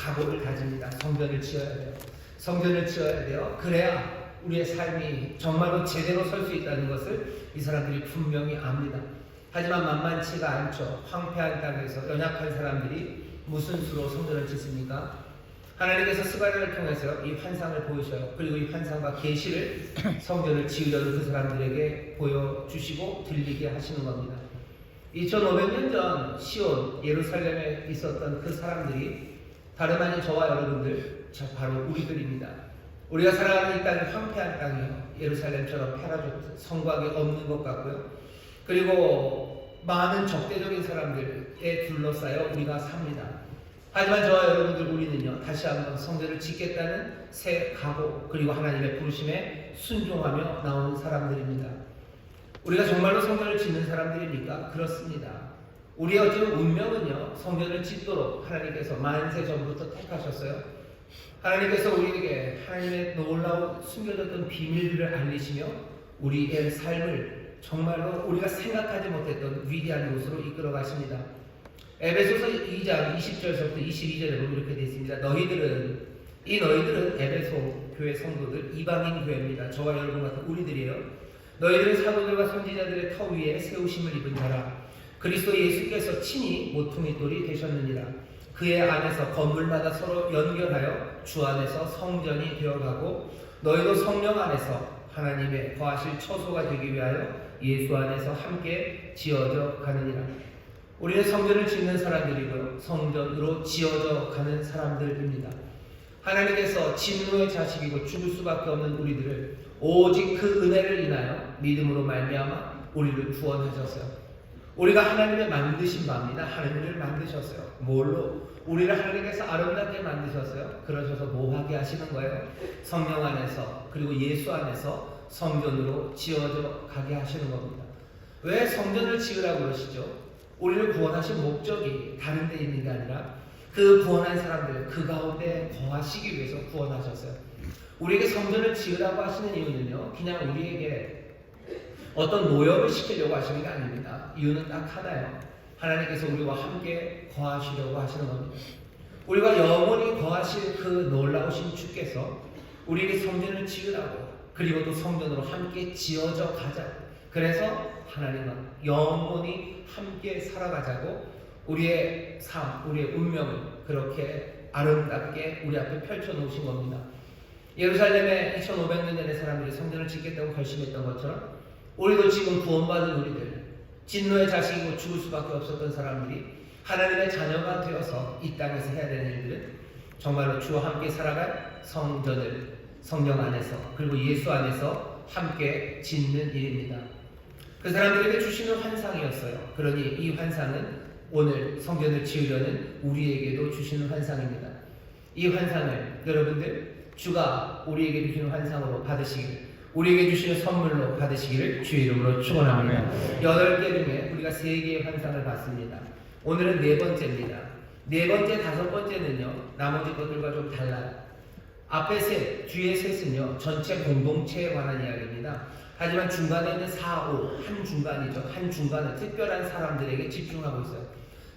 각오를 다집니다. 성전을 지어야 돼요. 성전을 지어야 돼요. 그래야 우리의 삶이 정말로 제대로 설 수 있다는 것을 이 사람들이 분명히 압니다. 하지만 만만치가 않죠. 황폐한 땅에서 연약한 사람들이 무슨 수로 성전을 짓습니까? 하나님께서 스바랴를 통해서 이 환상을 보이셔요. 그리고 이 환상과 계시를 성전을 지으려는 그 사람들에게 보여주시고 들리게 하시는 겁니다. 2500년 전 시온 예루살렘에 있었던 그 사람들이 다름 아닌 저와 여러분들, 바로 우리들입니다. 우리가 살아가는 이 땅은 황폐한 땅이에요. 예루살렘처럼 페라조트, 성곽이 없는 것 같고요. 그리고 많은 적대적인 사람들에 둘러싸여 우리가 삽니다. 하지만 저와 여러분들 우리는요, 다시 한번 성전을 짓겠다는 새 각오, 그리고 하나님의 부르심에 순종하며 나오는 사람들입니다. 우리가 정말로 성전을 짓는 사람들입니까? 그렇습니다. 우리의 어찌는 운명은요, 성전을 짓도록 하나님께서 만세 전부터 택하셨어요. 하나님께서 우리에게 하나님의 놀라운 숨겨졌던 비밀들을 알리시며 우리의 삶을 정말로 우리가 생각하지 못했던 위대한 곳으로 이끌어 가십니다. 에베소서 2장 20절부터 22절에 보면 이렇게 되어 있습니다. 너희들은 에베소 교회 성도들, 이방인 교회입니다. 저와 여러분 같은 우리들이에요. 너희들은 사도들과 선지자들의 터 위에 세우심을 입은 자라. 그리스도 예수께서 친히 모퉁이 돌이 되셨느니라. 그의 안에서 건물마다 서로 연결하여 주 안에서 성전이 되어가고 너희도 성령 안에서 하나님의 거하실 처소가 되기 위하여 예수 안에서 함께 지어져 가느니라. 우리는 성전을 짓는 사람들이고요, 성전으로 지어져 가는 사람들입니다. 하나님께서 진노의 자식이고 죽을 수밖에 없는 우리들을 오직 그 은혜를 인하여 믿음으로 말미암아 우리를 구원하셨어요. 우리가 하나님의 만드신 바입니다. 하나님을 만드셨어요. 뭘로? 우리를 하나님께서 아름답게 만드셨어요. 그러셔서 뭐하게 하시는 거예요? 성령 안에서, 그리고 예수 안에서 성전으로 지어져 가게 하시는 겁니다. 왜 성전을 지으라고 그러시죠? 우리를 구원하신 목적이 다른 데 있는 게 아니라 그 구원한 사람들 그 가운데 거하시기 위해서 구원하셨어요. 우리에게 성전을 지으라고 하시는 이유는요, 그냥 우리에게 어떤 노역을 시키려고 하시는 게 아닙니다. 이유는 딱 하나예요. 하나님께서 우리와 함께 거하시려고 하시는 겁니다. 우리가 영원히 거하실 그 놀라우신 주께서 우리에게 성전을 지으라고, 그리고 또 성전으로 함께 지어져 가자. 그래서 하나님과 영원히 함께 살아가자고 우리의 삶, 우리의 운명을 그렇게 아름답게 우리 앞에 펼쳐놓으신 겁니다. 예루살렘에 2500년 전에 사람들이 성전을 짓겠다고 결심했던 것처럼 우리도 지금 구원받은 우리들, 진노의 자식이고 죽을 수밖에 없었던 사람들이 하나님의 자녀가 되어서 이 땅에서 해야 되는 일들은 정말로 주와 함께 살아갈 성전을 성령 안에서, 그리고 예수 안에서 함께 짓는 일입니다. 그 사람들에게 주시는 환상이었어요. 그러니 이 환상은 오늘 성전을 지으려는 우리에게도 주시는 환상입니다. 이 환상을 여러분들 주가 우리에게 주시는 환상으로 받으시기를, 우리에게 주시는 선물로 받으시기를 주의 이름으로 축원합니다. 8개 중에 우리가 3개의 환상을 봤습니다. 오늘은 4번째입니다. 4번째, 5번째는요, 나머지 것들과 좀 달라요. 앞에 셋, 뒤에 셋은요, 전체 공동체에 관한 이야기입니다. 하지만 중간에 있는 4, 5, 한 중간이죠. 한 중간은 특별한 사람들에게 집중하고 있어요.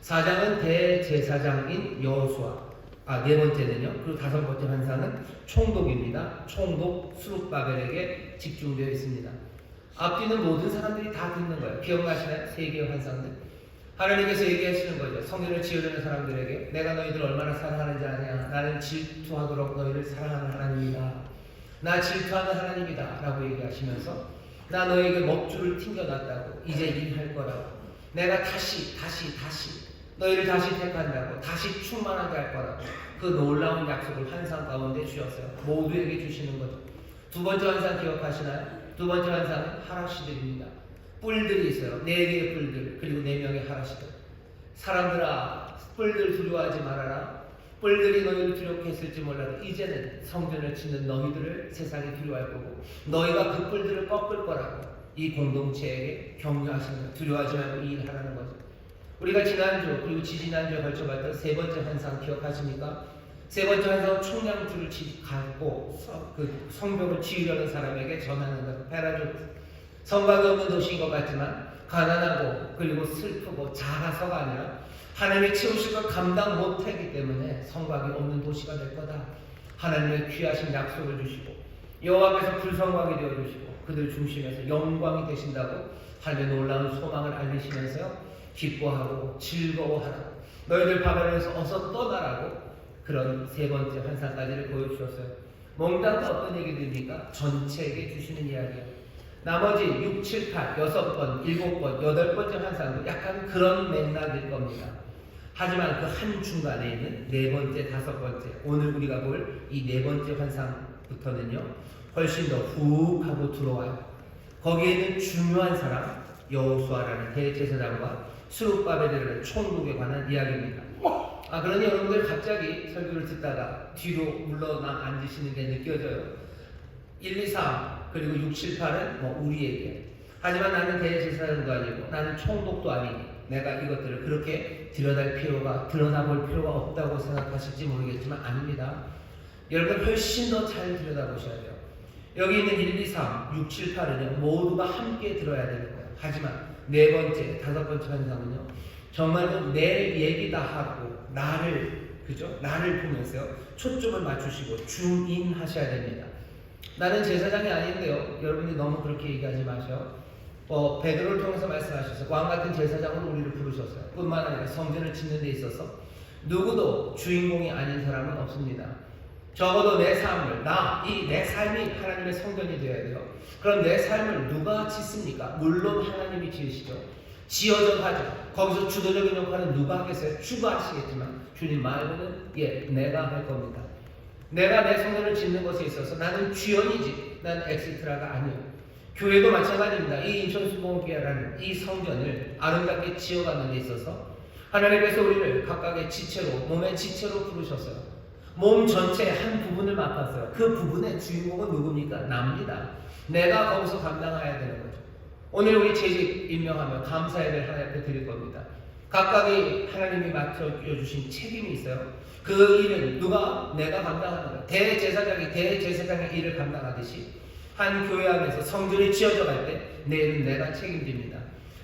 4장은 대제사장인 여호수아, 4번째는요, 그리고 5번째 환상은 총독입니다. 총독 스룹바벨에게 집중되어 있습니다. 앞뒤는 모든 사람들이 다 듣는 거예요. 기억나시나요? 3개의 환상들. 하나님께서 얘기하시는 거죠. 성전을 지으려는 사람들에게 내가 너희들 얼마나 사랑하는지 아냐. 나는 질투하도록 너희를 사랑하는 하나님이다. 나 질투하는 하나님이다 라고 얘기하시면서 나 너에게 먹줄을 튕겨놨다고, 이제 일할 거라고, 내가 다시 너희를 다시 택한다고, 다시 충만하게 할 거라고, 그 놀라운 약속을 환상 가운데 주셨어요. 모두에게 주시는 거죠. 2번째 환상 기억하시나요? 2번째 환상은 하라시들입니다. 뿔들이 있어요. 4개의 뿔들, 그리고 4명의 하라시들. 사람들아, 뿔들 두려워하지 말아라. 뿔들이 너희를 두렵게 했을지 몰라도 이제는 성전을 짓는 너희들을 세상이 두려워할 거고, 너희가 그 뿔들을 꺾을 거라고 이 공동체에게 격려하시는 거예요. 두려워하지 말고 이 일을 하라는 거죠. 우리가 지난주 그리고 지지난주에 걸쳐 봤던 3번째 환상 기억하십니까? 3번째 환상은 총량줄을 갖고 그 성벽을 지으려는 사람에게 전하는 것. 페라조트, 성곽이 없는 도시인 것 같지만 가난하고 그리고 슬프고 작아서가 아니라 하나님이 채우실 걸 감당 못하기 때문에 성곽이 없는 도시가 될 거다. 하나님의 귀하신 약속을 주시고 여호와 앞에서 불성곽이 되어주시고 그들 중심에서 영광이 되신다고 하나님의 놀라운 소망을 알리시면서요, 기뻐하고 즐거워하라, 너희들 바벨론에서 어서 떠나라고 그런 세 번째 환상까지를 보여주셨어요. 몽땅 어떤 얘기들입니까? 전체에게 주시는 이야기예요. 나머지 6, 7, 8, 6번, 7번, 8번째 환상도 약간 그런 맥락일 겁니다. 하지만 그 한 중간에 있는 네 번째, 다섯 번째, 오늘 우리가 볼 이 네 번째 환상부터는요, 훨씬 더 훅 하고 들어와요. 거기에 있는 중요한 사람, 여호수아라는 대제사장과 스룹바벨이라는 총독에 관한 이야기입니다. 그러니 여러분들 갑자기 설교를 듣다가 뒤로 물러나 앉으시는 게 느껴져요. 1, 2, 3 그리고 6, 7, 8은 우리에게. 하지만 나는 대제사장도 아니고 나는 총독도 아니니 내가 이것들을 그렇게 들여다볼 필요가 없다고 생각하실지 모르겠지만 아닙니다. 여러분 훨씬 더 잘 들여다보셔야 돼요. 여기 있는 1, 2, 3, 6, 7, 8은 모두가 함께 들어야 되는 거예요. 하지만 네 번째, 다섯 번째 환상은요, 정말로 내 얘기다 하고 나를 보면서요, 초점을 맞추시고 줌인하셔야 됩니다. 나는 제사장이 아닌데요, 여러분이 너무 그렇게 얘기하지 마셔. 베드로를 통해서 말씀하셔서 왕 같은 제사장으로 우리를 부르셨어요. 뿐만 아니라 성전을 짓는 데 있어서 누구도 주인공이 아닌 사람은 없습니다. 적어도 내 삶을, 내 삶이 하나님의 성전이 되어야 돼요. 그럼 내 삶을 누가 짓습니까? 물론 하나님이 지으시죠. 지어져 가죠. 거기서 주도적인 역할은 누가 하겠어요? 주가 하시겠지만 주님 말고는 내가 할 겁니다. 내가 내 성전을 짓는 것에 있어서 나는 주연이지, 나는 엑스트라가 아니에요. 교회도 마찬가지입니다. 이 인천수봉교회라는 이 성전을 아름답게 지어가는 데 있어서 하나님께서 우리를 각각의 지체로, 몸의 지체로 부르셨어요. 몸 전체의 한 부분을 맡았어요. 그 부분의 주인공은 누굽니까? 납니다. 내가 거기서 감당해야 되는 거죠. 오늘 우리 재직 임명하며 감사 예배를 하나님 앞에 드릴 겁니다. 각각이 하나님이 맡겨주신 책임이 있어요. 그 일은 내가 감당하는 거예요. 대제사장이 대제사장의 일을 감당하듯이 한 교회 안에서 성전이 지어져 갈 때 내 일은 내가 책임집니다.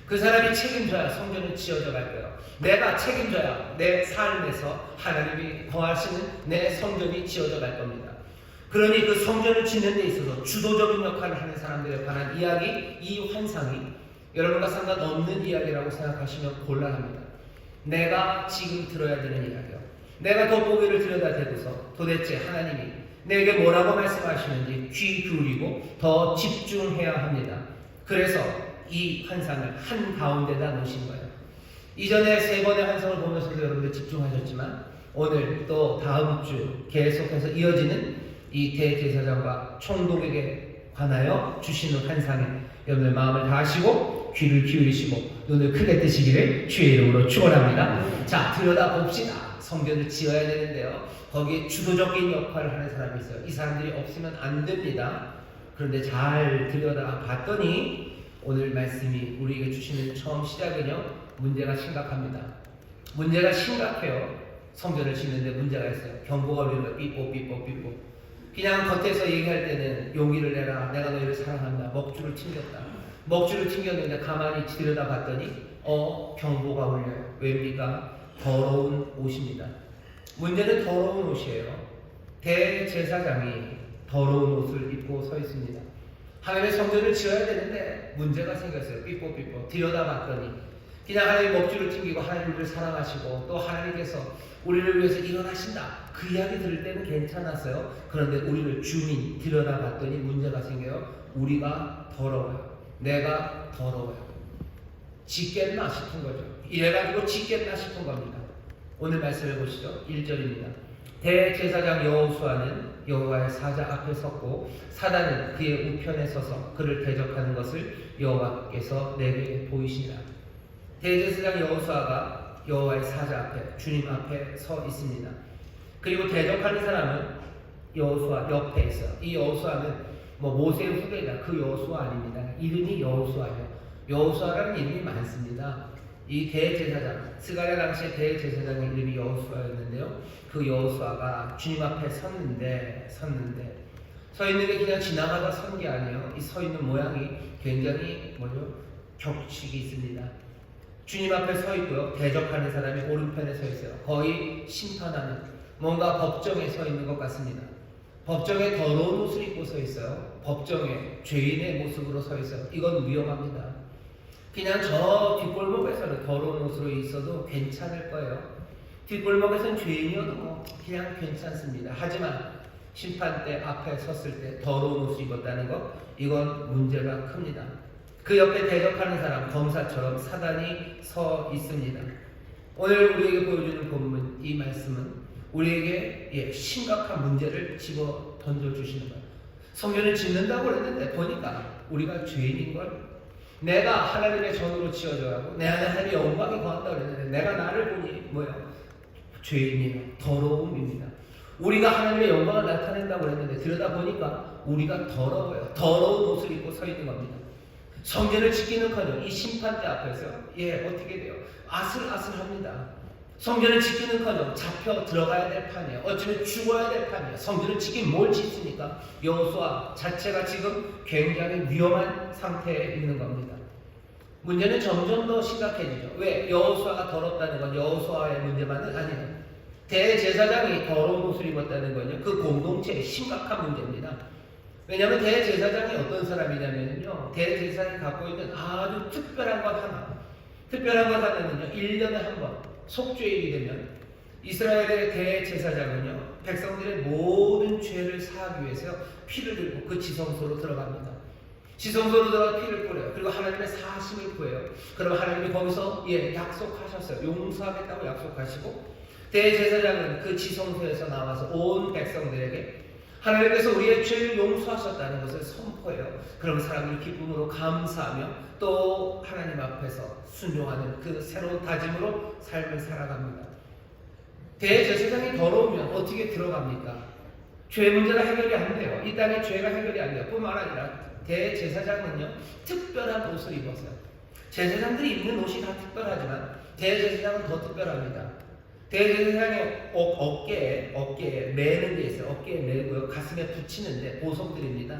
그 사람이 책임져야 성전이 지어져 갈 거예요. 내가 책임져야 내 삶에서 하나님이 거하시는 내 성전이 지어져 갈 겁니다. 그러니 그 성전을 짓는 데 있어서 주도적인 역할을 하는 사람들에 관한 이야기, 이 환상이 여러분과 상관없는 이야기라고 생각하시면 곤란합니다. 내가 지금 들어야 되는 이야기요. 내가 돋보기를 들여다대고서 도대체 하나님이 내게 뭐라고 말씀하시는지 귀 기울이고 더 집중해야 합니다. 그래서 이 환상을 한 가운데다 놓으신 거예요. 이전에 세 번의 환상을 보면서도 여러분들 집중하셨지만 오늘 또 다음 주 계속해서 이어지는 이 대제사장과 총독에게 관하여 주시는 환상에 여러분들 마음을 다하시고 귀를 기울이시고 눈을 크게 뜨시기를 주의 이름으로 축원합니다. 자, 들여다봅시다. 성전을 지어야 되는데요, 거기에 주도적인 역할을 하는 사람이 있어요. 이 사람들이 없으면 안 됩니다. 그런데 잘 들여다봤더니 오늘 말씀이 우리에게 주시는 처음 시작은요, 문제가 심각합니다. 문제가 심각해요. 성전을 짓는데 문제가 있어요. 경고가 울리는 거예요. 삐뽀. 그냥 겉에서 얘기할 때는 용기를 내라, 내가 너희를 사랑한다, 먹줄을 튕겼다. 먹줄을 튕겼는데 가만히 들여다봤더니 경보가 울려요. 왜입니까? 더러운 옷입니다. 문제는 더러운 옷이에요. 대제사장이 더러운 옷을 입고 서 있습니다. 하나님의 성전을 지어야 되는데 문제가 생겼어요. 삐뽀 들여다봤더니 그냥 하나님 먹줄을 튕기고 하나님 우리를 사랑하시고 또 하나님께서 우리를 위해서 일어나신다, 그 이야기 들을 때는 괜찮았어요. 그런데 우리를 주민 들여다봤더니 문제가 생겨요. 우리가 더러워요. 내가 더러워요. 짓겠나 싶은 거죠. 이래가지고 짓겠나 싶은 겁니다. 오늘 말씀을 보시죠. 1절입니다. 대제사장 여호수아는 여호와의 사자 앞에 섰고 사단은 그의 우편에 서서 그를 대적하는 것을 여호와께서 내게 보이시니라. 대제사장 여호수아가 여호와의 사자 앞에, 주님 앞에 서 있습니다. 그리고 대적하는 사람은 여호수아 옆에 있어요. 이 여호수아는 모세의 후계자, 그 여호수아 아닙니다. 이름이 여호수아예요. 여호수아라는 이름이 많습니다. 이 대제사장, 스가랴 당시의 대제사장의 이름이 여호수아였는데요, 그 여호수아가 주님 앞에 섰는데 서 있는 게 그냥 지나가다 선 게 아니에요. 이 서 있는 모양이 굉장히 격식이 있습니다. 주님 앞에 서 있고요. 대적하는 사람이 오른편에 서 있어요. 거의 심판하는, 뭔가 법정에 서 있는 것 같습니다. 법정에 더러운 옷을 입고 서 있어요. 법정에 죄인의 모습으로 서 있어요. 이건 위험합니다. 그냥 저 뒷골목에서는 더러운 옷으로 있어도 괜찮을 거예요. 뒷골목에서는 죄인이어도 뭐 그냥 괜찮습니다. 하지만 심판대 앞에 섰을 때 더러운 옷을 입었다는 것, 이건 문제가 큽니다. 그 옆에 대적하는 사람, 검사처럼 사단이 서 있습니다. 오늘 우리에게 보여주는 본문, 이 말씀은 우리에게 심각한 문제를 집어 던져주시는 거예요. 성전을 짓는다고 그랬는데 보니까 우리가 죄인인걸, 내가 하나님의 전으로 지어져야 하고 내 안에 하나님의 영광이 거한다고 그랬는데 내가 나를 보니 뭐예요? 죄인이에요. 더러움입니다. 우리가 하나님의 영광을 나타낸다고 했는데 들여다보니까 우리가 더러워요. 더러운 옷을 입고 서 있는 겁니다. 성전을 지키는커녕 이 심판대 앞에서 어떻게 돼요? 아슬아슬합니다. 성전을 지키는커녕 잡혀 들어가야 될 판이에요. 어쩌면 죽어야 될 판이에요. 성전을 지키면 뭘 짓습니까? 여호수아 자체가 지금 굉장히 위험한 상태에 있는 겁니다. 문제는 점점 더 심각해지죠. 왜? 여호수아가 더럽다는 건 여호수아의 문제만은 아니에요. 대제사장이 더러운 옷을 입었다는 건요, 그 공동체의 심각한 문제입니다. 왜냐하면 대제사장이 어떤 사람이냐면요, 대제사장이 갖고 있는 아주 특별한 것 하나는요, 1년에 한 번 속죄일이 되면 이스라엘의 대제사장은요, 백성들의 모든 죄를 사하기 위해서 피를 들고 그 지성소로 들어갑니다. 지성소로 들어가 피를 뿌려요. 그리고 하나님의 사심을 구해요. 그럼 하나님이 거기서 약속하셨어요. 용서하겠다고 약속하시고, 대제사장은 그 지성소에서 나와서 온 백성들에게 하나님께서 우리의 죄를 용서하셨다는 것을 선포해요. 그럼 사람들이 기쁨으로 감사하며 또 하나님 앞에서 순종하는 그 새로운 다짐으로 삶을 살아갑니다. 대제사장이 더러우면 어떻게 들어갑니까? 죄 문제가 해결이 안 돼요. 이 땅의 죄가 해결이 안 돼요. 뿐만 아니라 대제사장은요, 특별한 옷을 입었어요. 제사장들이 입는 옷이 다 특별하지만 대제사장은 더 특별합니다. 대제사장의 어깨에 매는 게 있어요. 어깨에 매고요, 가슴에 붙이는데 보석들입니다.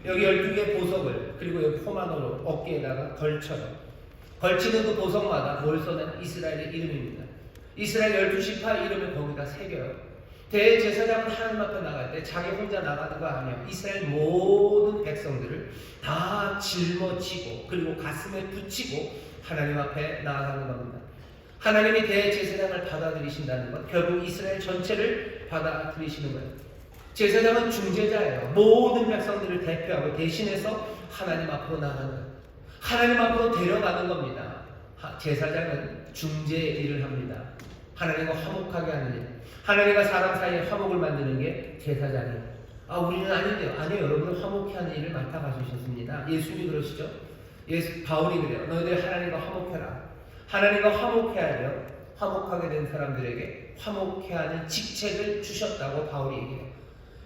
여기 12개 보석을, 그리고 여기 포마노로 어깨에다가 걸쳐요. 걸치는 그 보석마다 뭘 써낸 이스라엘의 이름입니다. 이스라엘 12지파 이름을 거기다 새겨요. 대제사장은 하나님 앞에 나갈 때 자기 혼자 나가는 거 아니에요. 이스라엘 모든 백성들을 다 짊어지고 그리고 가슴에 붙이고 하나님 앞에 나아가는 겁니다. 하나님이 대제사장을 받아들이신다는 것, 결국 이스라엘 전체를 받아들이시는 거예요. 제사장은 중재자예요. 모든 백성들을 대표하고 대신해서 하나님 앞으로 나가는 거예요. 하나님 앞으로 데려가는 겁니다. 제사장은 중재의 일을 합니다. 하나님과 화목하게 하는 일, 하나님과 사람 사이에 화목을 만드는 게 제사장이에요. 우리는 아닌데요. 아니에요. 여러분은 화목해 하는 일을 맡아가주셨습니다. 예수님이 그러시죠. 바울이 그래요. 너희들 하나님과 화목해라. 하나님과 화목해야 돼요. 화목하게 된 사람들에게 화목해하는 직책을 주셨다고 바울이 얘기해요.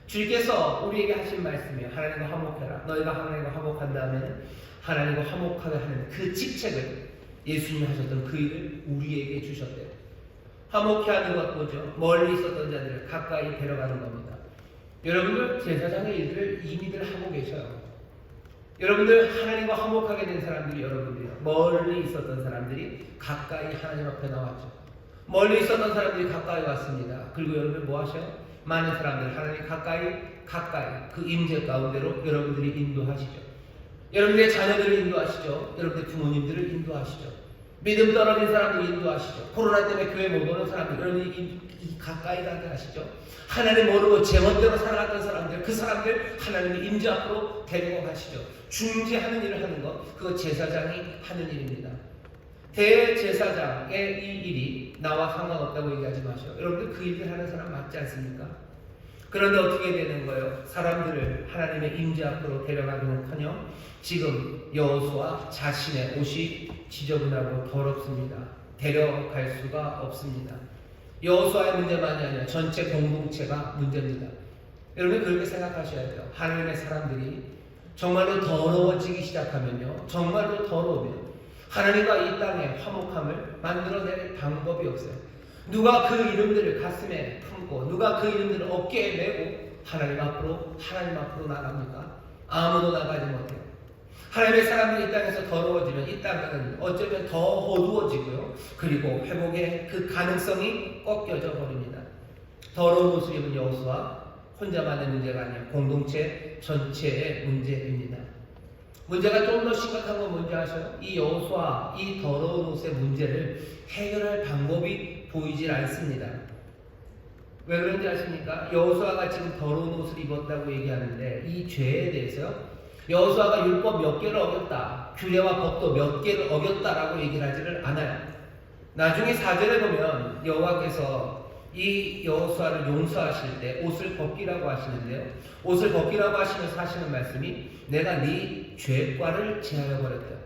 주님께서 우리에게 하신 말씀이에요. 하나님과 화목해라. 너희가 하나님과 화목한 다음에는 하나님과 화목하게 하는 그 직책을, 예수님이 하셨던 그 일을 우리에게 주셨대요. 화목해하는 것 뭐죠? 멀리 있었던 자들을 가까이 데려가는 겁니다. 여러분들 제사장의 일들을 이미들 하고 계셔요. 여러분들 하나님과 화목하게 된 사람들이, 여러분들이요, 멀리 있었던 사람들이 가까이 하나님 앞에 나왔죠. 멀리 있었던 사람들이 가까이 왔습니다. 그리고 여러분들 뭐 하셔요? 많은 사람들 하나님 가까이 그 임재 가운데로 여러분들이 인도하시죠. 여러분들의 자녀들을 인도하시죠. 여러분들의 부모님들을 인도하시죠. 믿음 떨어진 사람들 인도하시죠. 코로나 때문에 교회 못 오는 사람들 여러분이 가까이 가게 하시죠. 하나님 모르고 제멋대로 살아갔던 사람들, 그 사람들 하나님의 임재 앞으로 데리고 가시죠. 중재하는 일을 하는 것, 그거 제사장이 하는 일입니다. 대제사장의 이 일이 나와 상관없다고 얘기하지 마세요. 여러분들 그 일을 하는 사람 맞지 않습니까? 그런데 어떻게 되는 거예요? 사람들을 하나님의 임재 앞으로 데려가기는커녕 지금 여호수아 자신의 옷이 지저분하고 더럽습니다. 데려갈 수가 없습니다. 여호수아의 문제만이 아니라 전체 공동체가 문제입니다. 여러분 그렇게 생각하셔야 돼요. 하나님의 사람들이 정말로 더러워지기 시작하면요, 정말로 더러우면 하나님과 이 땅의 화목함을 만들어낼 방법이 없어요. 누가 그 이름들을 가슴에 품고 누가 그 이름들을 어깨에 메고 하나님 앞으로 나갑니까? 아무도 나가지 못해요. 하나님의 사람들이 이 땅에서 더러워지면 이 땅은 어쩌면 더 어두워지고요. 그리고 회복의 그 가능성이 꺾여져 버립니다. 더러운 옷을 입은 여호수아 혼자만의 문제가 아니라 공동체 전체의 문제입니다. 문제가 좀 더 심각한 건 뭔지 아셔요? 이 여호수아 이 더러운 옷의 문제를 해결할 방법이 보이질 않습니다. 왜 그런지 아십니까? 여호수아가 지금 더러운 옷을 입었다고 얘기하는데 이 죄에 대해서 여호수아가 율법 몇 개를 어겼다, 규례와 법도 몇 개를 어겼다라고 얘기를 하지를 않아요. 나중에 4절에 보면 여호와께서 이 여호수아를 용서하실 때 옷을 벗기라고 하시는데요. 옷을 벗기라고 하시면서 하시는 말씀이 내가 네 죄과를 제하여 버렸다.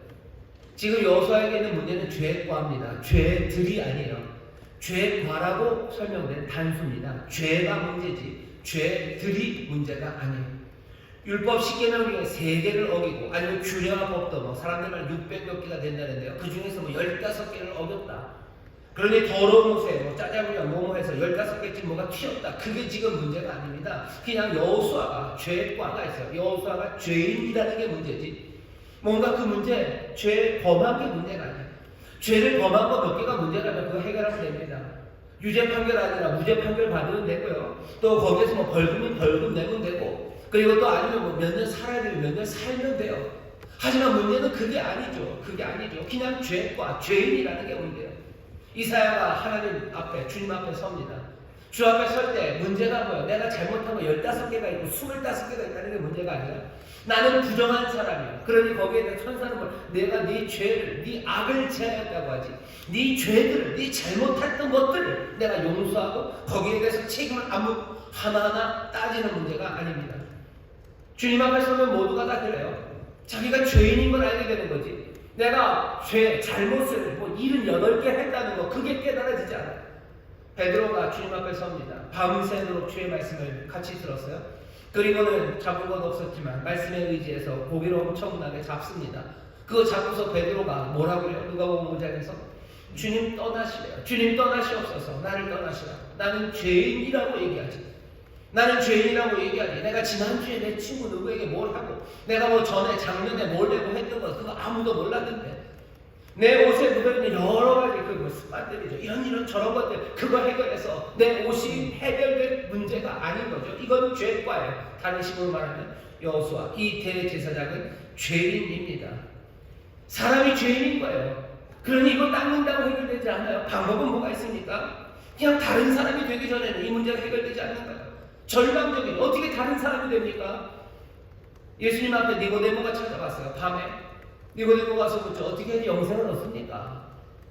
지금 여호수아에게 있는 문제는 죄과입니다. 죄들이 아니에요. 죄과라고 설명된 단수입니다. 죄가 문제지 죄들이 문제가 아니에요. 율법 10계명 중에 3개를 어기고 아니면 규례와 법도 뭐 사람들 말 600몇 개가 된다는데요. 그 중에서 뭐 15개를 어겼다. 그러니 더러운 옷에 뭐 짜장면 뭐뭐 해서 15개쯤 뭐가 튀었다. 그게 지금 문제가 아닙니다. 그냥 여호수아가 죄과가 있어요. 여호수아가 죄인이라는 게 문제지. 뭔가 그 문제, 죄 범한 게 문제가 아니에요. 죄를 범한 거 몇 개가 문제라면 그거 해결하면 됩니다. 유죄 판결 아니라 무죄 판결 받으면 되고요. 또 거기에서 뭐 벌금은 벌금 내면 되고 그리고 또 아니면 뭐 몇 년 살아야 되면 몇 년 살면 돼요. 하지만 문제는 그게 아니죠. 그게 아니죠. 그냥 죄과 죄인이라는 게 문제예요. 이사야가 하나님 앞에 주님 앞에 섭니다. 주 앞에 설 때 문제가 뭐예요? 내가 잘못한 거 15개가 있고 25개가 있다는 게 문제가 아니라 나는 부정한 사람이야. 그러니 거기에 대해 천사는 뭘 내가 네 죄를 네 악을 제하였다고 하지. 네 죄들을 네 잘못했던 것들을 내가 용서하고 거기에 대해서 책임을 아무 하나하나 따지는 문제가 아닙니다. 주님 앞에 서면 모두가 다 그래요. 자기가 죄인인 걸 알게 되는 거지. 내가 잘못을 뭐 78개 했다는 거 그게 깨달아지지 않아요. 베드로가 주님 앞에 섭니다. 밤새도록 주의 말씀을 같이 들었어요. 그리고는 잡은 건 없었지만 말씀에 의지해서 고기를 엄청나게 잡습니다. 그거 잡고서 베드로가 뭐라고 해요? 누가복음 5장에서 주님 떠나시래요. 주님 떠나시옵소서. 나를 떠나시라. 나는 죄인이라고 얘기하지. 나는 죄인이라고 얘기하지. 내가 지난주에 내 친구 누구에게 뭘 하고 내가 뭐 전에 작년에 뭘 내고 했던 거 그거 아무도 몰랐는데 내 옷에 묻어있는 여러 가지 그 뭐 습관들이죠. 이런 저런 것들 그거 해결해서 내 옷이 해결될 문제가 아닌 거죠. 이건 죄과예요. 다른 식으로 말하면 여호수아 이 대제사장은 죄인입니다. 사람이 죄인인 거예요. 그러니 이거 닦는다고 해결되지 않아요. 방법은 뭐가 있습니까? 그냥 다른 사람이 되기 전에는 이 문제가 해결되지 않는 거예요. 절망적인 어떻게 다른 사람이 됩니까? 예수님 앞에 니고데모가 찾아갔어요. 밤에 니고데모 가서 묻죠. 어떻게 해야 영생을 얻습니까?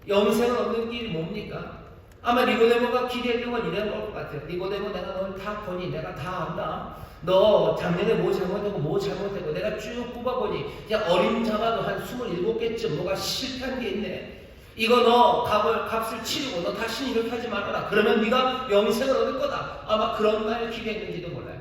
영생을 얻는 길이 뭡니까? 아마 니고데모가 기대했던 건 이런 것 같아요. 니고데모 내가 널 다 보니 내가 다 안다. 너 작년에 뭐 잘못하고 뭐 잘못하고 내가 쭉 뽑아보니 그냥 어림잡아도 한 27개쯤 뭐가 실패한 게 있네. 이거 너 값을 치르고 너 다시는 이렇게 하지 말아라. 그러면 네가 영생을 얻을 거다. 아마 그런 말을 기대했는지도 몰라요.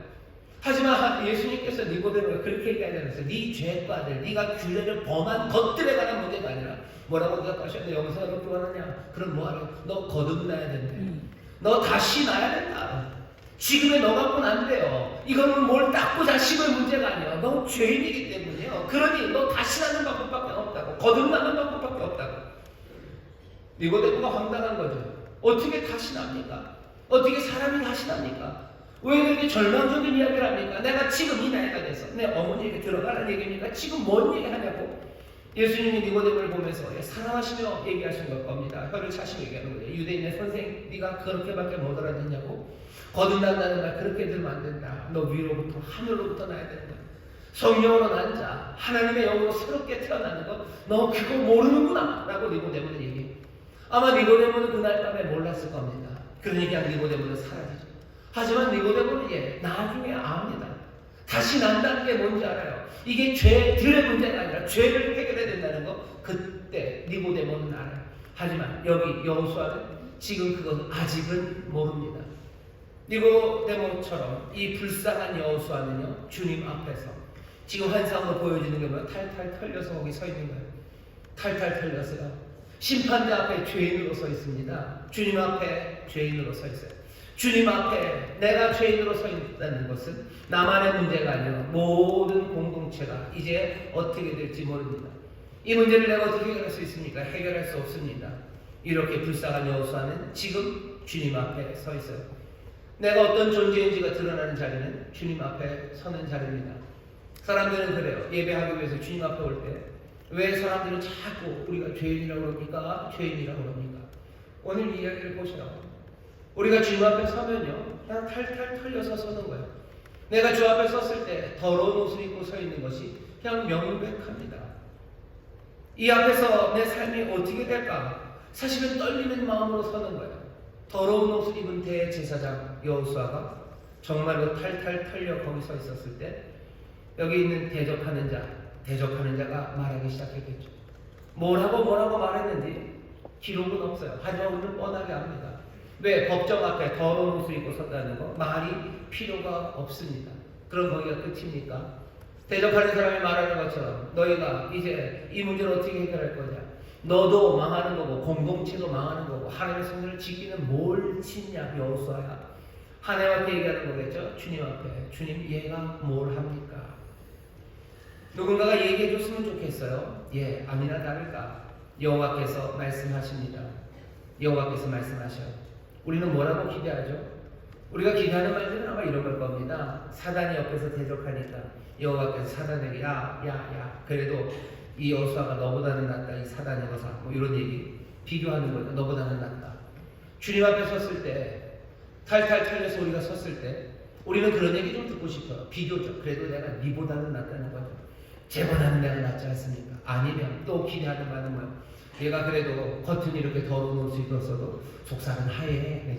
하지만 예수님께서 니고데모가 그렇게 얘기하지 않았어요. 네 죄과들, 네가 규례를 범한 것들에 관한 문제가 아니라 뭐라고 대답하셔야 돼? 영생을 얻기 원하냐? 그럼 뭐하냐? 너 거듭나야 된대. 너 다시 나야 된다. 지금의 너 갖고는 안 돼요. 이거는 뭘 닦고 자식의 문제가 아니야. 너 죄인이기 때문이에요. 그러니 너 다시 나는 방법밖에 없다고. 거듭나는 방법밖에 없다고. 니고데모가 황당한 거죠. 어떻게 다시 납니까? 어떻게 사람이 다시 납니까? 왜 그렇게 절망적인 이야기를 합니까? 내가 지금 이 나이가 돼서 내 어머니에게 들어가는 얘기입니까? 지금 뭔 얘기 하냐고? 예수님이 니고데모를 보면서 사랑하시며 얘기하신 걸 겁니다. 혀를 차시며 얘기하는 거예요. 유대인의 선생, 네가 그렇게밖에 못 알아듣냐고? 거듭난다는 말 그렇게 들으면 안 된다. 너 위로부터 하늘로부터 나야 된다. 성령으로 난 자, 하나님의 영으로 새롭게 태어나는 거 너 그거 모르는구나 라고 니고데모는 얘기해요. 아마 니고데모는 그날 밤에 몰랐을 겁니다. 그러니까 니고데모는 사라지죠. 하지만 니고데모는 나중에 압니다. 다시 난다는 게 뭔지 알아요. 이게 죄들의 문제가 아니라 죄를 해결해야 된다는 거 그때 니고데모는 알아요. 하지만 여기 여호수아는 지금 그건 아직은 모릅니다. 니고데모처럼 이 불쌍한 여호수아는요 주님 앞에서 지금 환상으로 보여지는 게 뭐예요? 탈탈 털려서 거기 서 있는 거예요. 탈탈 털려서요. 심판대 앞에 죄인으로 서 있습니다. 주님 앞에 죄인으로 서 있어요. 주님 앞에 내가 죄인으로 서 있다는 것은 나만의 문제가 아니라 모든 공동체가 이제 어떻게 될지 모릅니다. 이 문제를 내가 어떻게 해결할 수 있습니까? 해결할 수 없습니다. 이렇게 불쌍한 여호수아는 지금 주님 앞에 서 있어요. 내가 어떤 존재인지가 드러나는 자리는 주님 앞에 서는 자리입니다. 사람들은 그래요. 예배하기 위해서 주님 앞에 올 때 왜 사람들은 자꾸 우리가 죄인이라고 합니까? 죄인이라고 합니까? 오늘 이야기를 보시라고. 우리가 주님 앞에 서면요, 그냥 탈탈 털려서 서는 거예요. 내가 주 앞에 섰을 때 더러운 옷을 입고 서 있는 것이 그냥 명백합니다. 이 앞에서 내 삶이 어떻게 될까? 사실은 떨리는 마음으로 서는 거예요. 더러운 옷을 입은 대제사장 여호수아가 정말로 탈탈 털려 거기 서 있었을 때 여기 있는 대적하는 자가 말하기 시작했겠죠. 뭐라고 말했는지 기록은 없어요. 하지만 우리는 뻔하게 압니다. 왜? 법정 앞에 더러운 옷을 입고 섰다는 거 말이 필요가 없습니다. 그럼 거기가 끝입니까? 대적하는 사람이 말하는 것처럼 너희가 이제 이 문제를 어떻게 해결할 거냐? 너도 망하는 거고 공동체도 망하는 거고 하나님의 성전을 지키는 뭘 짓냐 여호수아야. 하나님한테 얘기하는 거겠죠. 주님 앞에. 주님 얘가 뭘 합니까? 누군가가 얘기해 줬으면 좋겠어요. 예, 아니나 다를까 여호와께서 말씀하십니다. 여호와께서 말씀하셔요. 우리는 뭐라고 기대하죠? 우리가 기대하는 말들은 아마 이런 걸 겁니다. 사단이 옆에서 대적하니까 여호와께서 사단에게 야 그래도 이 여호수아가 너보다는 낫다. 이 사단의 거사 뭐 이런 얘기 비교하는 거죠. 너보다는 낫다. 주님 앞에 섰을 때 탈탈 털려서 우리가 섰을 때 우리는 그런 얘기 좀 듣고 싶어요. 비교죠. 그래도 내가 니보다는 낫다는 거죠. 쟤보다는 내가 낫지 않습니까? 아니면 또 기대하는 바는 뭐예요? 얘가 그래도 겉은 이렇게 더러운 옷을 입었어도 속살은 하얘.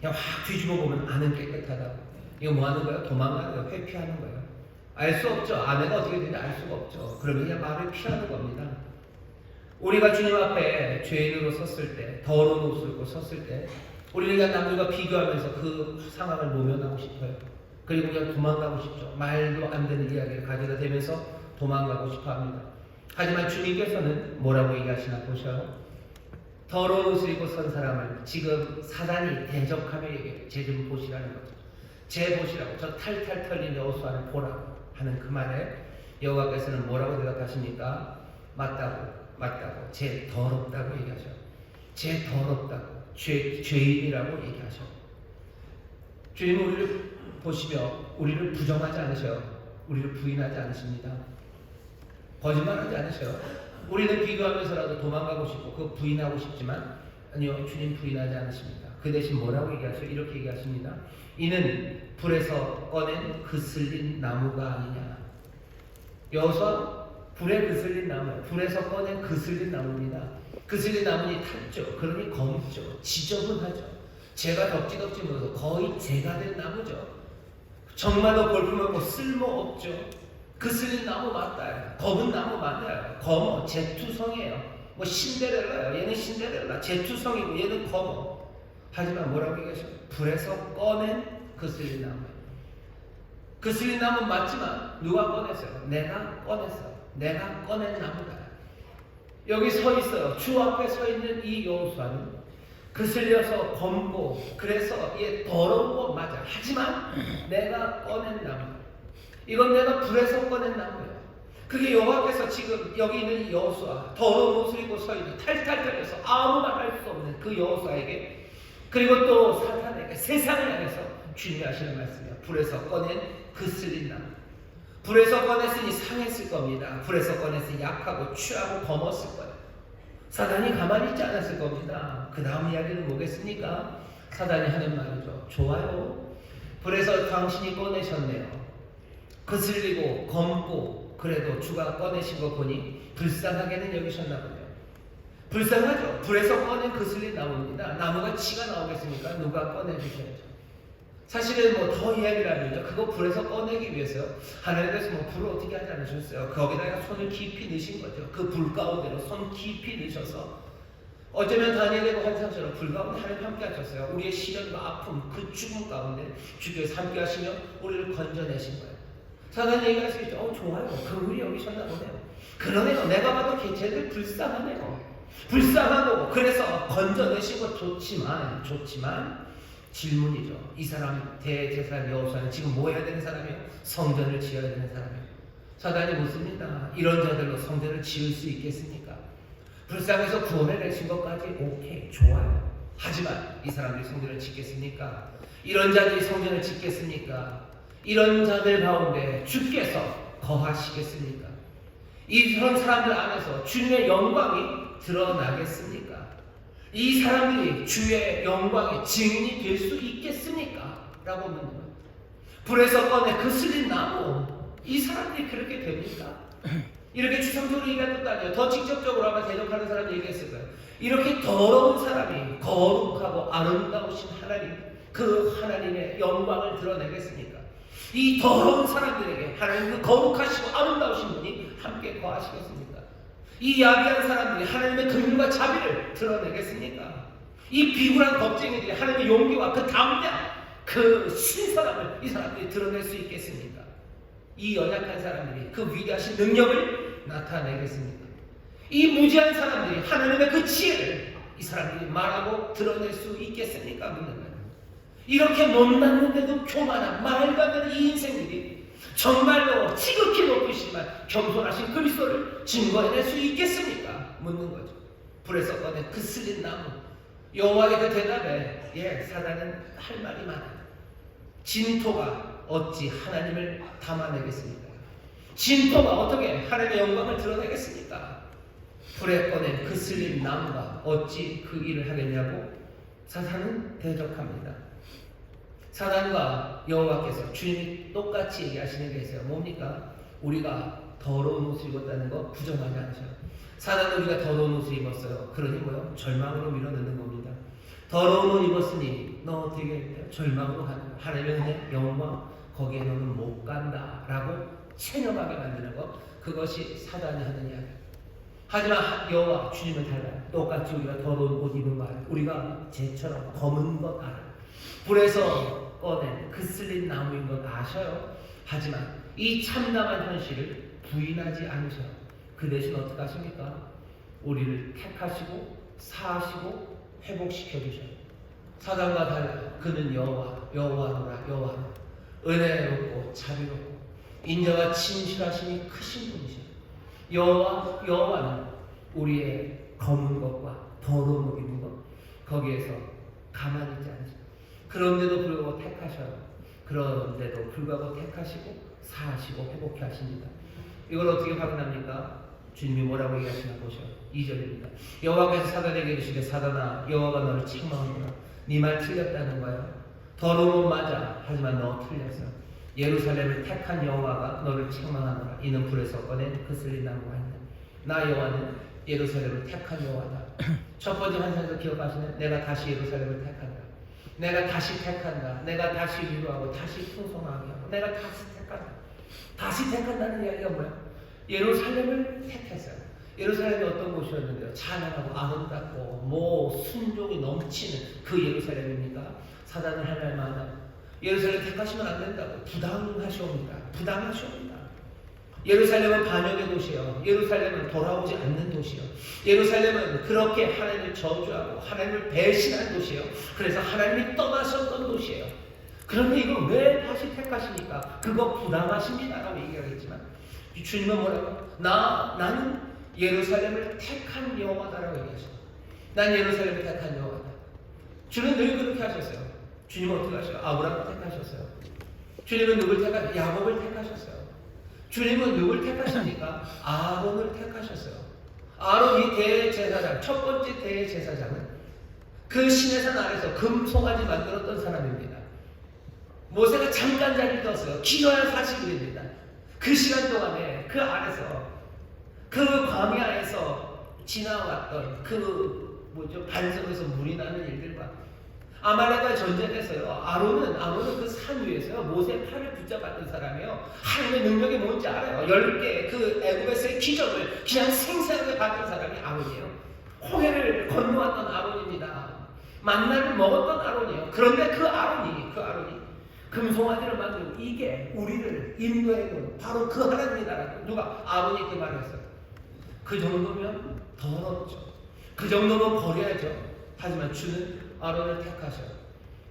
그냥 확 뒤집어 보면 안은 깨끗하다. 이거 뭐 하는 거예요? 도망가는 거예요? 회피하는 거예요? 알 수 없죠. 아내가 어떻게 되는지 알 수가 없죠. 그러면 그냥 말을 피하는 겁니다. 우리가 주님 앞에 죄인으로 섰을 때, 더러운 옷을 입고 섰을 때 우리는 그냥 남들과 비교하면서 그 상황을 모면하고 싶어요. 그리고 그냥 도망가고 싶죠. 말도 안 되는 이야기를 가져다 대면서 도망가고 싶어 합니다. 하지만 주님께서는 뭐라고 얘기하시나 보셔요. 더러운 옷을 입고 선 사람을 지금 사단이 대적하며 얘기해요. 쟤 좀 보시라는 거죠. 쟤 보시라고. 저 탈탈 털린 여호수아를 보라고 하는 그 말에 여호와께서는 뭐라고 대답하십니까? 맞다고. 쟤 더럽다고 얘기하셔요. 쟤 더럽다고. 죄인이라고 얘기하셔요. 주님은 우리를 보시며 우리를 부정하지 않으셔요. 우리를 부인하지 않으십니다. 거짓말하지 않으셔요. 우리는 비교하면서라도 도망가고 싶고 그 부인하고 싶지만 아니요, 주님 부인하지 않으십니다. 그 대신 뭐라고 얘기하셔요? 이렇게 얘기하십니다. 이는 불에서 꺼낸 그슬린 나무가 아니냐. 여호수아 불에 그슬린 나무, 불에서 꺼낸 그슬린 나무입니다. 그슬린 나무니 탔죠. 그러니 검죠. 지저분하죠. 재가 덕지덕지 묻어서 거의 재가 된 나무죠. 정말로 볼품없고 쓸모없죠. 그슬린 나무 맞다. 검은 나무 맞아요. 검어, 제투성이에요. 뭐 신데렐라요. 얘는 신데렐라, 제투성이고 얘는 검어. 하지만 뭐라고 얘기하셔? 불에서 꺼낸 그슬린 나무예요. 그슬린 나무 맞지만 누가 꺼냈어요? 내가 꺼냈어요. 내가 꺼낸 나무다. 여기 서 있어요. 주 앞에 서 있는 이 여호수아는 그슬려서 검고 그래서 얘 더러운 거 맞아. 하지만 내가 꺼낸 나무. 이건 내가 불에서 꺼낸 나무예요. 그게 여호와께서 지금 여기 있는 이 여호수아, 더러운 옷을 입고 서 있는 탈탈 털려서 아무 말 할 수 없는 그 여호수아에게, 그리고 또 사탄에게, 세상을 향해서 주님이 하시는 말씀이에요. 불에서 꺼낸 그슬린 나무. 불에서 꺼냈으니 상했을 겁니다. 불에서 꺼냈으니 약하고 취하고 검었을 거예요. 사단이 가만히 있지 않았을 겁니다. 그 다음 이야기는 뭐겠습니까? 사단이 하는 말이죠. 좋아요. 불에서 당신이 꺼내셨네요. 거슬리고 검고 그래도 주가 꺼내신 거 보니 불쌍하게는 여기셨나 보네요. 불쌍하죠. 불에서 꺼낸 거슬린 나무입니다. 나무가 지가 나오겠습니까? 누가 꺼내주셔야죠. 사실은 뭐 더 이야기를 하면요, 그거 불에서 꺼내기 위해서 하나님께서 뭐 불을 어떻게 하지 않으셨어요? 거기다가 손을 깊이 넣으신 거죠. 그 불 가운데로 손 깊이 넣으셔서 어쩌면 다니엘과 환상처럼 불 가운데 하나님 함께 하셨어요. 우리의 시련과 아픔, 그 죽음 가운데 주께서 함께 하시며 우리를 건져내신 거예요. 사단이 얘기할 수 있죠. 좋아요. 그분이 여기셨나 보네요. 그러네요. 내가 봐도 쟤들 불쌍하네요. 불쌍하고 그래서 건져내신 거 좋지만 질문이죠. 이 사람 대제사장 여호수아는 지금 뭐 해야 되는 사람이에요? 성전을 지어야 되는 사람이에요. 사단이 묻습니다. 이런 자들로 성전을 지을 수 있겠습니까? 불쌍해서 구원을 내신 것까지 오케이, 좋아요. 하지만 이 사람들이 성전을 짓겠습니까? 이런 자들이 성전을 짓겠습니까? 이런 자들 가운데 주께서 거하시겠습니까? 이런 사람들 안에서 주님의 영광이 드러나겠습니까? 이 사람들이 주의 영광의 증인이 될 수 있겠습니까? 라고 묻는 거예요. 불에서 꺼내 그 슬린 나무, 이 사람들이 그렇게 됩니까? 이렇게 추상적으로 얘기할 것도 아니에요. 더 직접적으로 아마 대적하는 사람이 얘기했을 거예요. 이렇게 더러운 사람이 거룩하고 아름다우신 하나님, 그 하나님의 영광을 드러내겠습니까? 이 더러운 사람들에게 하나님 그 거룩하시고 아름다우신 분이 함께 거하시겠습니까? 이 야비한 사람들이 하나님의 긍휼과 자비를 드러내겠습니까? 이 비굴한 겁쟁이들이 하나님의 용기와 그 담대함, 그 신선함을 이 사람들이 드러낼 수 있겠습니까? 이 연약한 사람들이 그 위대하신 능력을 나타내겠습니까? 이 무지한 사람들이 하나님의 그 지혜를 이 사람들이 말하고 드러낼 수 있겠습니까? 묻는 거예요. 이렇게 못났는데도 교만한 말도 안 되는 이 인생들이 정말로 지극히 높으시지만 겸손하신 그리스도를 증거해낼 수 있겠습니까? 묻는 거죠. 불에서 꺼낸 그 슬린 나무. 여호와의 그 대답에 사단은 할 말이 많아요. 진토가 어찌 하나님을 담아내겠습니까? 진토가 어떻게 하나님의 영광을 드러내겠습니까? 불에 꺼낸 그 슬린 나무가 어찌 그 일을 하겠냐고 사단은 대적합니다. 사단과 여호와께서 주님이 똑같이 얘기하시는 게 있어요. 뭡니까? 우리가 더러운 옷을 입었다는 거 부정하지 않으셔요. 사단은 우리가 더러운 옷을 입었어요. 그러니 뭐요? 절망으로 밀어넣는 겁니다. 더러운 옷 입었으니 너 어떻게 해요? 절망으로 가는 거야. 하나님의 은혜, 영광 거기에 너는 못 간다 라고 체념하게 만드는 것, 그것이 사단이 하는 이야기. 하지만 여호와 주님은 달라요. 똑같이 우리가 더러운 옷 입은 말, 우리가 쟤처럼 검은 것 알아요. 불에서 꺼낸 그 슬린 나무인 것 아셔요. 하지만 이 참담한 현실을 부인하지 않으셔요. 그 대신 어떻게 하십니까? 우리를 택하시고 사하시고 회복시켜 주셔요. 사단과 달라요. 그는 여호와노라. 은혜롭고 자비롭고 인자와 진실하심이 크신 분이셔요. 여호와는 우리의 검은 것과 더러운 옷 입은 것 거기에서 가만히 있지 않으셔요. 그런데도 불구하고 택하셔요. 그런데도 불구하고 택하시고 사하시고 회복해 하십니다. 이걸 어떻게 확인합니까? 주님이 뭐라고 얘기하시나 보셔. 2절입니다. 여호와께서 사단에게 이르시되 사단아 여호와가 너를 책망하노라. 네 말 틀렸다는 거예요. 더러운 옷 맞아. 하지만 너 틀렸어. 예루살렘을 택한 여호와가 너를 책망하노라. 이는 불에서 꺼낸 그 슬린 나무가 있다. 나 여호와는 예루살렘을 택한 여호와다. 첫 번째 환상에서 기억하시는 내가 다시 예루살렘을 택한다. 내가 다시 택한다. 내가 다시 위로하고 다시 풍성하게 하고 내가 다시 택한다. 다시 택한다는 이야기가 뭐야? 예루살렘을 택했어요. 예루살렘이 어떤 곳이었는데요? 찬양하고 아름답고 순종이 넘치는 그 예루살렘입니까? 사단을 할 말 많아요. 예루살렘 택하시면 안 된다고 부당하시옵니다. 예루살렘은 반역의 도시예요. 예루살렘은 돌아오지 않는 도시예요. 예루살렘은 그렇게 하나님을 저주하고 하나님을 배신한 도시예요. 그래서 하나님이 떠나셨던 도시예요. 그런데 이걸 왜 다시 택하십니까? 그거 부당하십니다라고 얘기하겠지만 주님은 뭐라고? 나는 예루살렘을 택한 여호와다라고 얘기하셔요. 난 예루살렘을 택한 여호와다. 주는 늘 그렇게 하셨어요. 주님은 어떻게 하셔요? 아브라함을 택하셨어요. 주님은 누굴 택하셨어요? 야곱을 택하셨어요. 주님은 누굴 택하십니까? 아론을 택하셨어요. 아론이 대제사장, 첫 번째 대제사장은 그 시내산 아래서 금송아지 만들었던 사람입니다. 모세가 잠깐 자리를 떴어요. 길어야 40일입니다. 그 시간 동안에 그 아래서 그 광야에서 지나왔던 그 반석에서 물이 나는 일들과 아말렉과 전쟁에서요. 아론은 그 산 위에서요. 모세의 팔을 붙잡았던 사람이에요. 하나님의 능력이 뭔지 알아요. 10개 그 애굽에서의 기적을 그냥 생생하게 봤던 사람이 아론이에요. 홍해를 건너왔던 아론입니다. 만나를 먹었던 아론이에요. 그런데 그 아론이 금송아지를 만들고 이게 우리를 인도해온 바로 그 하나님이다라고 누가 아론이 그 말을 했어요. 그 정도면 더럽죠. 그 정도면 버려야죠. 하지만 주는 아론을 택하셔요.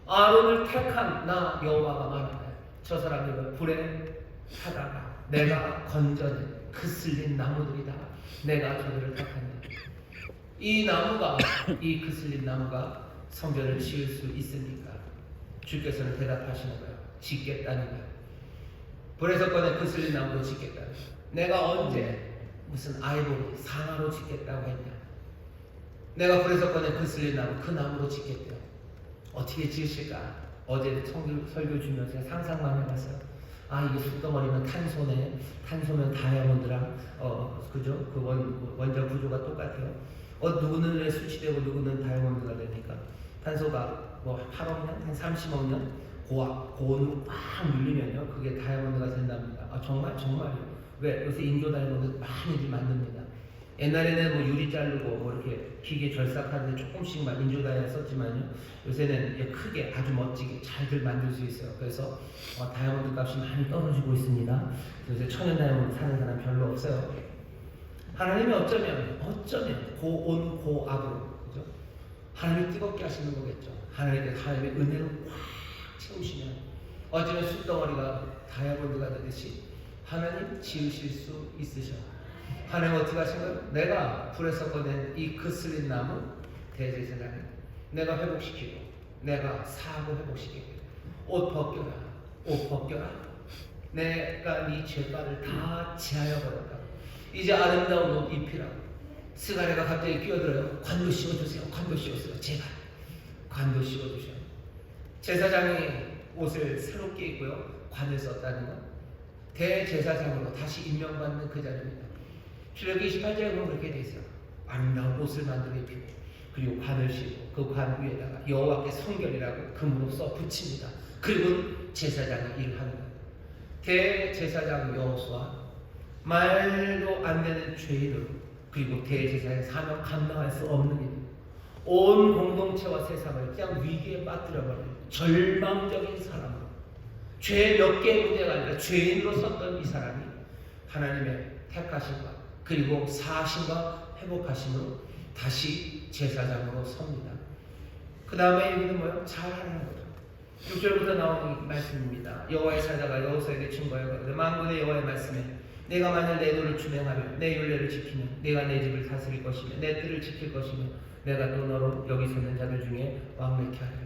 아론을 택한 나 여호와가 말하네. 저 사람들은 불에 타다가 내가 건져낸 그슬린 나무들이다. 내가 저들을 택한다. 이 나무가, 이 그슬린 나무가 성전을 지을 수 있습니까? 주께서는 대답하시는 거예요. 짓겠다는 거예요. 불에서 꺼낸 그슬린 나무로 짓겠다는 거예요. 내가 언제 무슨 아이보리 상아로 짓겠다고 했냐? 내가 불에서 꺼낸 그슬린 나무, 그 나무로 짓겠대요. 어떻게 지으실까? 어제 설교 주면서 상상만 해봤어요. 아, 이게 숯덩어리면 탄소네. 탄소면 다이아몬드랑 그죠? 그 원자 구조가 똑같아요. 누구는 왜 수치되고 누구는 다이아몬드가 되니까 탄소가 뭐 8억 년, 한 30억 년 고온으로 꽉 눌리면요, 그게 다이아몬드가 된답니다. 아, 정말요? 왜? 요새 인조 다이아몬드 많이들 만듭니다. 옛날에는 뭐 유리 자르고 뭐 이렇게 기계 절삭하는데 조금씩만 인조 다이아 썼지만요, 요새는 크게 아주 멋지게 잘들 만들 수 있어요. 그래서 다이아몬드 값이 많이 떨어지고 있습니다. 요새 천연 다이아몬드 사는 사람 별로 없어요. 하나님이 어쩌면 고온 고압으로, 그죠? 하나님이 뜨겁게 하시는 거겠죠. 하나님의 은혜로 꽉 채우시면 어쩌면 숯덩어리가 다이아몬드가 되듯이 하나님 지으실 수 있으셔. 하나님 어떻게 하신 거예요? 내가 불에서 꺼낸 이 그슬린 나무 대제사장을 내가 회복시키고 내가 사하고 회복시키고 옷 벗겨라. 내가 네 죄가를 다 제하여 버렸다. 이제 아름다운 옷 입히라고. 스가랴가 갑자기 끼어들어요. 관도 씌워주세요. 제가 관도 씌워주셔요. 제사장이 옷을 새롭게 입고요, 관을 썼다는 건 대제사장으로 다시 임명받는 그 자리입니다. 출애굽기 28장에 보면 그렇게 돼 있어요. 아름다운 옷을 만들어 입히고 그리고 관을 씌우고 그 관 위에다가 여호와께 성결이라고 금으로 써 붙입니다. 그리고 제사장이 일을 하는 거예요. 대제사장 여호수아, 말도 안 되는 죄인으로, 그리고 대제사장의 사명 감당할 수 없는 일, 온 공동체와 세상을 그냥 위기에 빠뜨려버리는 절망적인 사람으로, 죄 몇 개의 문제가 아니라 죄인으로 섰던 이 사람이 하나님의 택하심과 그리고 사하심과 회복하심으로 다시 제사장으로 섭니다. 그 다음에 얘기는 뭐예요? 잘하는 거죠. 6절부터 나오는 말씀입니다. 여호와의 사자가 여호수아에게 증거하여 만군의 여호와의 말씀에 내가 만일 내 도를 준행하며 내 율례를 지키면 내가 내 집을 다스릴 것이며 내 뜰을 지킬 것이며 내가 또 너로 여기 서 있는 자들 중에 왕래케 하리라.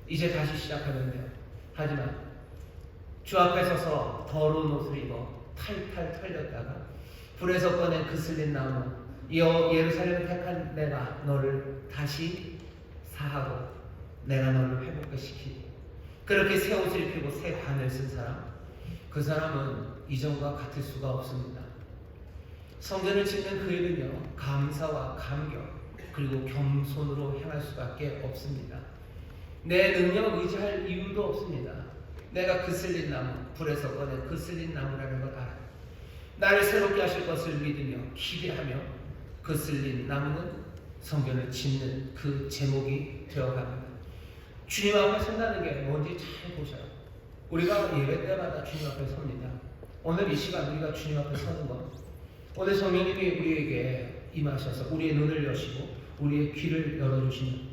이제 다시 시작하는데요. 하지만 주 앞에 서서 더러운 옷을 입어 탈탈 털렸다가 불에서 꺼낸 그슬린 나무, 예루살렘을 택한 내가 너를 다시 사하고 내가 너를 회복시키고 그렇게 새 옷을 입히고 새 관을 쓴 사람, 그 사람은 이전과 같을 수가 없습니다. 성전을 짓는 그 일은요, 감사와 감격 그리고 겸손으로 행할 수밖에 없습니다. 내 능력 의지할 이유도 없습니다. 내가 그슬린 나무, 불에서 꺼낸 그슬린 나무라는 걸 알아요. 나를 새롭게 하실 것을 믿으며 기대하며 그슬린 나무는 성전을 짓는 그 제목이 되어갑니다. 주님 앞에 선다는 게 뭔지 잘 보셔요. 우리가 예배 때마다 주님 앞에 섭니다. 오늘 이 시간 우리가 주님 앞에 서는 것, 오늘 성령님이 우리에게 임하셔서 우리의 눈을 여시고 우리의 귀를 열어주시는,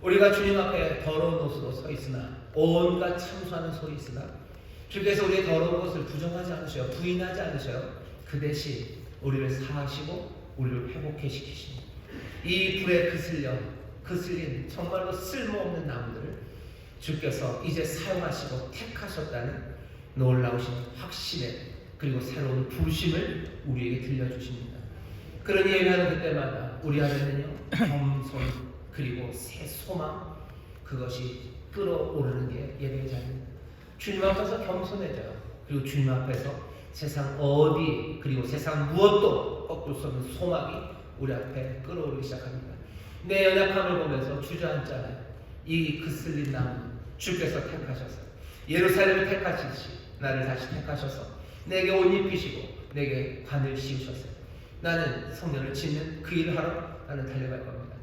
우리가 주님 앞에 더러운 옷으로 서 있으나 온갖 참수하는 소리 있으나 주께서 우리의 더러운 것을 부정하지 않으셔요. 부인하지 않으셔요. 그 대신 우리를 사하시고 우리를 회복해 시키십니다. 이 불에 그슬린 정말로 쓸모없는 나무들을 주께서 이제 사용하시고 택하셨다는 놀라우신 확신에 그리고 새로운 부르심을 우리에게 들려주십니다. 그런 예배하는 그때마다 우리 안에는요, 겸손 그리고 새 소망, 그것이 끌어오르는 게 예배의 자리입니다. 주님 앞에서 겸손해져요. 그리고 주님 앞에서 세상 어디 그리고 세상 무엇도 꺾을 수 없는 소망이 우리 앞에 끌어오르기 시작합니다. 내 연약함을 보면서 주저앉잖아요. 이 그슬린 나무 주께서 택하셔서 예루살렘을 택하시듯이 나를 다시 택하셔서 내게 옷 입히시고 내게 관을 씌우셨어요. 나는 성전을 짓는 그 일을 하러 나는 달려갈 겁니다.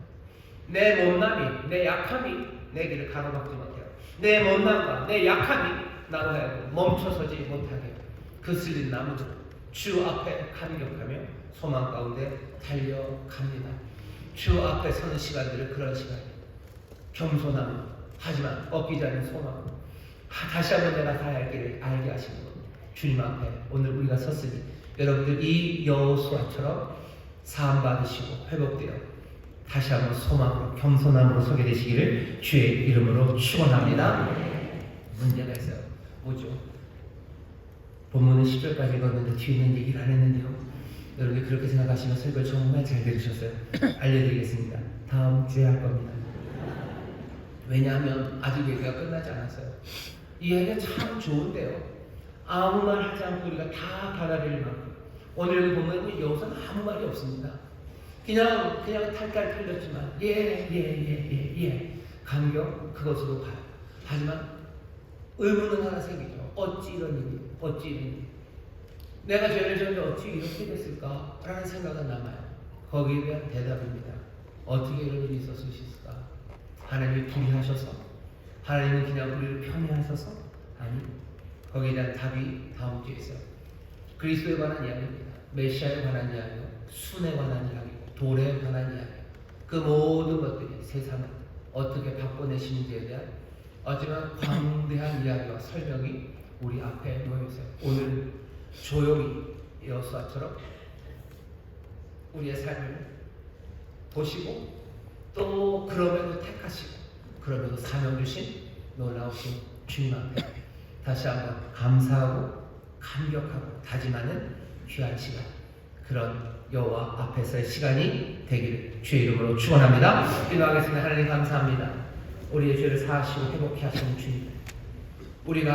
내 못남이, 내 약함이 내 길을 가로막지 못해요. 내 못남과 내 약함이 나로 하여금 멈춰서지 못하게 그슬린 나무들 주 앞에 감격하며 소망 가운데 달려갑니다. 주 앞에 서는 시간들을 그런 시간, 겸손함 하지만 꺾이지 않는 소망으로 다시 한번 내가 가야 할 길을 알게 하시는 겁니다. 주님 앞에 오늘 우리가 섰으니 여러분들 이 여호수아처럼 사함 받으시고 회복되어 다시 한번 소망으로 겸손함으로 서게 되시기를 주의 이름으로 축원합니다. 문제가 있어요. 뭐죠? 본문은 10절까지 읽었는데 뒤에는 얘기를 안 했는데요. 여러분들 그렇게 생각하시면 설교 정말 잘 들으셨어요. 알려드리겠습니다. 다음 주에 할 겁니다. 왜냐하면 아직 얘기가 끝나지 않았어요. 이 얘기가 참 좋은데요. 아무 말 하지 않고 우리가 다 받아들일 만큼 오늘 여기 보면 여호수아는 아무 말이 없습니다. 그냥 탈탈 털렸지만 예 감격 그것으로 가요. 하지만 의문은 하나 생기죠. 어찌 이런 일이 어찌 이런 일이 내가 죄를 지었는데 어찌 이렇게 됐을까 라는 생각은 남아요. 거기에 대한 대답입니다. 어떻게 이런 일이 있었을 수 있을까? 하나님이 불의하셔서 하나님은 그냥 우리를 편애하셔서 아니 거기에 대한 답이 다음 주에 있어요. 그리스도에 관한 이야기입니다. 메시아에 관한 이야기고 순에 관한 이야기고 돌에 관한 이야기 그 모든 것들이 세상을 어떻게 바꿔내시는지에 대한 어쩌면 광대한 이야기와 설명이 우리 앞에 놓여있어요. 오늘 조용히 여호수아처럼 우리의 삶을 보시고 또 그럼에도 택하시고 그럼에도 사명 주신 놀라우신 주님 앞에 다시 한번 감사하고 감격하고 다짐하는 귀한 시간 그런 여호와 앞에서의 시간이 되기를 주의 이름으로 축원합니다. 기도하겠습니다. 하나님 감사합니다. 우리의 죄를 사하시고 회복케 하시는 주님 우리가